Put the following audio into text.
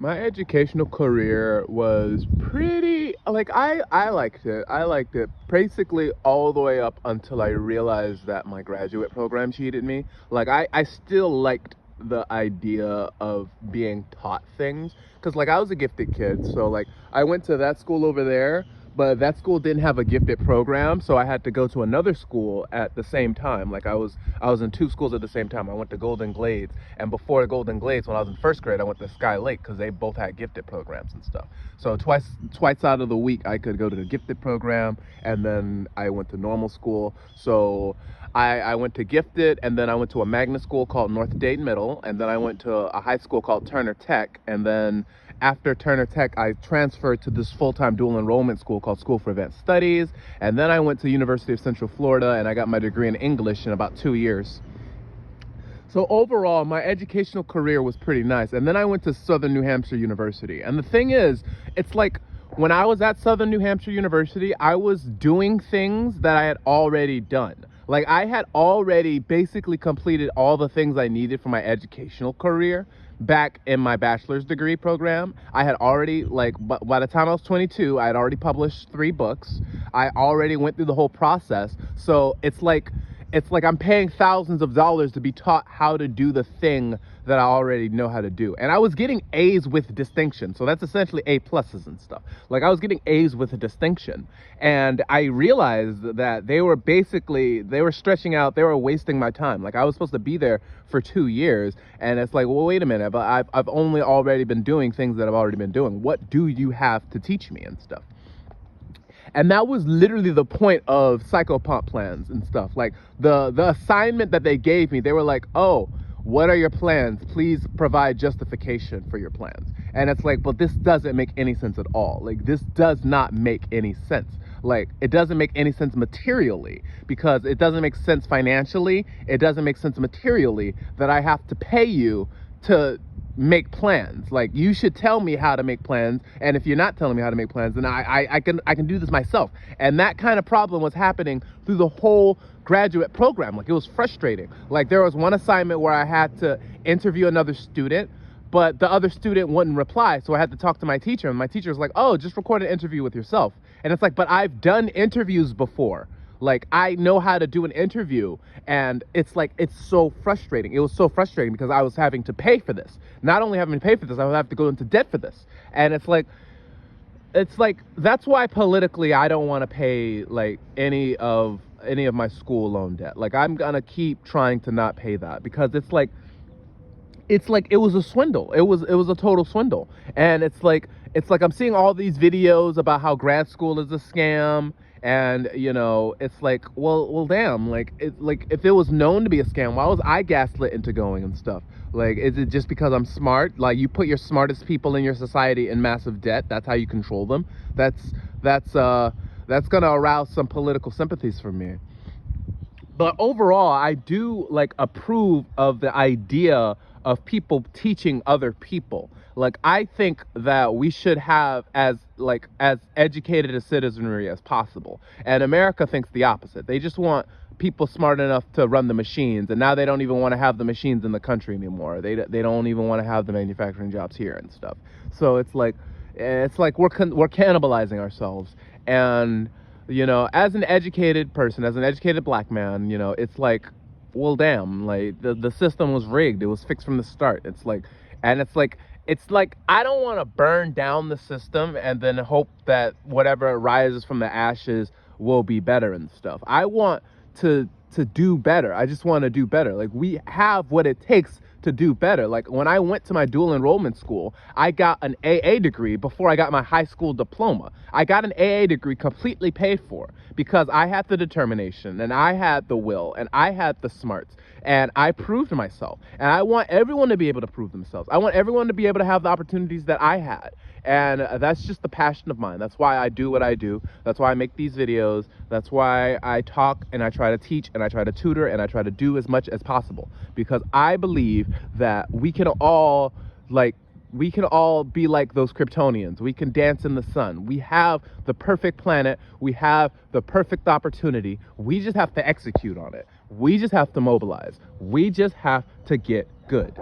My educational career was pretty like I liked it. I liked it basically all the way up until I realized that my graduate program cheated me. Like I still liked the idea of being taught things because like I was a gifted kid, so like I went to that school over there, but that school didn't have a gifted program, so I had to go to another school at the same time. Like I was in two schools at the same time. I went to Golden Glades, and before Golden Glades, when I was in first grade, I went to Sky Lake because they both had gifted programs and stuff. So twice out of the week, I could go to the gifted program, and then I went to normal school. So I went to gifted, and then I went to a magnet school called North Dade Middle, and then I went to a high school called Turner Tech, and then after Turner Tech, I transferred to this full-time dual enrollment school called School for Advanced Studies, and then I went to University of Central Florida, and I got my degree in English in about 2 years. So overall, my educational career was pretty nice. And then I went to Southern New Hampshire University. And the thing is, it's like when I was at Southern New Hampshire University, I was doing things that I had already done. Like I had already basically completed all the things I needed for my educational career back in my bachelor's degree program. I had already by the time I was 22, I had already published 3 books. I already went through the whole process. So it's like I'm paying thousands of dollars to be taught how to do the thing that I already know how to do. And I was getting A's with distinction. So that's essentially A pluses and stuff. Like I was getting A's with a distinction. And I realized that they were stretching out, they were wasting my time. Like I was supposed to be there for 2 years. And it's like, well, wait a minute, but I've only already been doing things that I've already been doing. What do you have to teach me and stuff? And that was literally the point of psychopomp plans and stuff. Like the assignment that they gave me, they were like, oh, what are your plans? Please provide justification for your plans. And it's like, but this doesn't make any sense at all. Like this does not make any sense. Like it doesn't make any sense materially because it doesn't make sense financially. It doesn't make sense materially that I have to pay you to make plans. Like you should tell me how to make plans, and if you're not telling me how to make plans, then I can do this myself. And that kind of problem was happening through the whole graduate program. Like it was frustrating. Like there was one assignment where I had to interview another student, but the other student wouldn't reply, so I had to talk to my teacher, and my teacher was like, oh, just record an interview with yourself. And it's like, but I've done interviews before. Like I know how to do an interview, and it's like it's so frustrating. It was so frustrating because I was having to pay for this. Not only having to pay for this, I would have to go into debt for this. And it's like that's why politically I don't want to pay like any of my school loan debt. Like I'm gonna keep trying to not pay that because it's like it was a swindle. It was a total swindle. And it's like I'm seeing all these videos about how grad school is a scam. And it's like, well, damn. Like if it was known to be a scam, why was I gaslit into going and stuff? Like, is it just because I'm smart? Like, you put your smartest people in your society in massive debt. That's how you control them. That's gonna arouse some political sympathies from me. But overall, I do like approve of the idea of people teaching other people. Like I think that we should have as educated a citizenry as possible. And America thinks the opposite. They just want people smart enough to run the machines, and now they don't even want to have the machines in the country anymore. They don't even want to have the manufacturing jobs here and stuff. So it's like we're cannibalizing ourselves. And as an educated person, as an educated black man, it's like, well, damn, like the system was rigged. It was fixed from the start. It's like I don't want to burn down the system and then hope that whatever rises from the ashes will be better and stuff. I want to do better. I just want to do better. Like we have what it takes to do better. Like when I went to my dual enrollment school, I got an AA degree before I got my high school diploma. I got an AA degree completely paid for because I had the determination and I had the will and I had the smarts and I proved myself. And I want everyone to be able to prove themselves. I want everyone to be able to have the opportunities that I had. And that's just the passion of mine. That's why I do what I do. That's why I make these videos. That's why I talk and I try to teach and I try to tutor and I try to do as much as possible, because I believe that we can all be like those Kryptonians. We can dance in the sun. We have the perfect planet. We have the perfect opportunity. We just have to execute on it. We just have to mobilize. We just have to get good.